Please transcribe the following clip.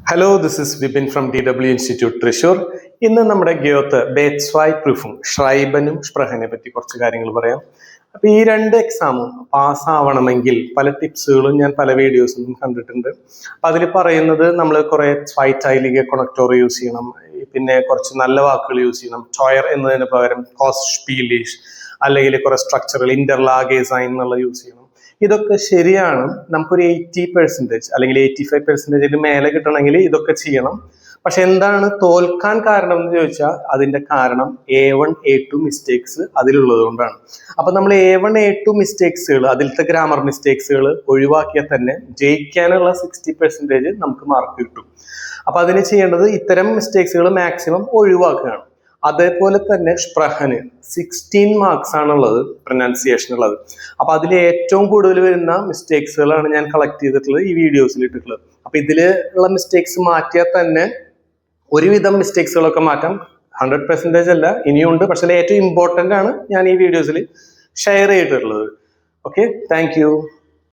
Hello, this is Vipin from DW institute Thrissur. ഇന്ന് നമ്മുടെ ഗയോത്ത് ബേറ്റ്സ്വായ് പ്രൂഫും ഷ്രൈബനും സ്പ്രഹനെ പറ്റി കുറച്ച് കാര്യങ്ങൾ പറയാം. അപ്പൊ ഈ രണ്ട് എക്സാമും പാസ്സാവണമെങ്കിൽ പല ടിപ്സുകളും ഞാൻ പല വീഡിയോസിലും കണ്ടിട്ടുണ്ട്. അപ്പൊ അതിൽ പറയുന്നത് നമ്മൾ കുറെ സ്വൈറ്റൈലിക കൊണക്ടോർ യൂസ് ചെയ്യണം, പിന്നെ കുറച്ച് നല്ല വാക്കുകൾ യൂസ് ചെയ്യണം, ടോയർ എന്നതിന് പകരം കോസ്റ്റ് സ്പീലിഷ്, അല്ലെങ്കിൽ കുറെ സ്ട്രക്ചറൽ ഇന്റർലാഗേസൈൻ എന്നുള്ള യൂസ് ചെയ്യണം. ഇതൊക്കെ ശരിയാണ്. നമുക്കൊരു 80% അല്ലെങ്കിൽ 85% മേലെ കിട്ടണമെങ്കിൽ ഇതൊക്കെ ചെയ്യണം. പക്ഷെ എന്താണ് തോൽക്കാൻ കാരണം എന്ന് ചോദിച്ചാൽ അതിന്റെ കാരണം A1 A2 മിസ്റ്റേക്സ് അതിലുള്ളത് കൊണ്ടാണ്. അപ്പൊ നമ്മൾ A1 A2 മിസ്റ്റേക്സുകൾ, അതിലത്തെ ഗ്രാമർ മിസ്റ്റേക്സുകൾ ഒഴിവാക്കിയാൽ തന്നെ ജയിക്കാനുള്ള 60% നമുക്ക് മാർക്ക് കിട്ടും. അപ്പൊ അതിന് ചെയ്യേണ്ടത് ഇത്തരം മിസ്റ്റേക്സുകൾ മാക്സിമം ഒഴിവാക്കുകയാണ്. അതേപോലെ തന്നെ സ്പ്രഹന് 16 മാർക്സ് ആണുള്ളത്, പ്രൊനൗൺസിയേഷൻ ഉള്ളത്. അപ്പൊ അതിൽ ഏറ്റവും കൂടുതൽ വരുന്ന മിസ്റ്റേക്സുകളാണ് ഞാൻ കളക്ട് ചെയ്തിട്ടുള്ളത്, ഈ വീഡിയോസിൽ ഇട്ടിട്ടുള്ളത്. അപ്പൊ ഇതിൽ ഉള്ള മിസ്റ്റേക്സ് മാറ്റിയാൽ തന്നെ ഒരുവിധം മിസ്റ്റേക്സുകളൊക്കെ മാറ്റാം. 100% അല്ല, ഇനിയുണ്ട്. പക്ഷെ ഏറ്റവും ഇമ്പോർട്ടൻ്റ് ആണ് ഞാൻ ഈ വീഡിയോസിൽ ഷെയർ ചെയ്തിട്ടുള്ളത്. Okay, thank you.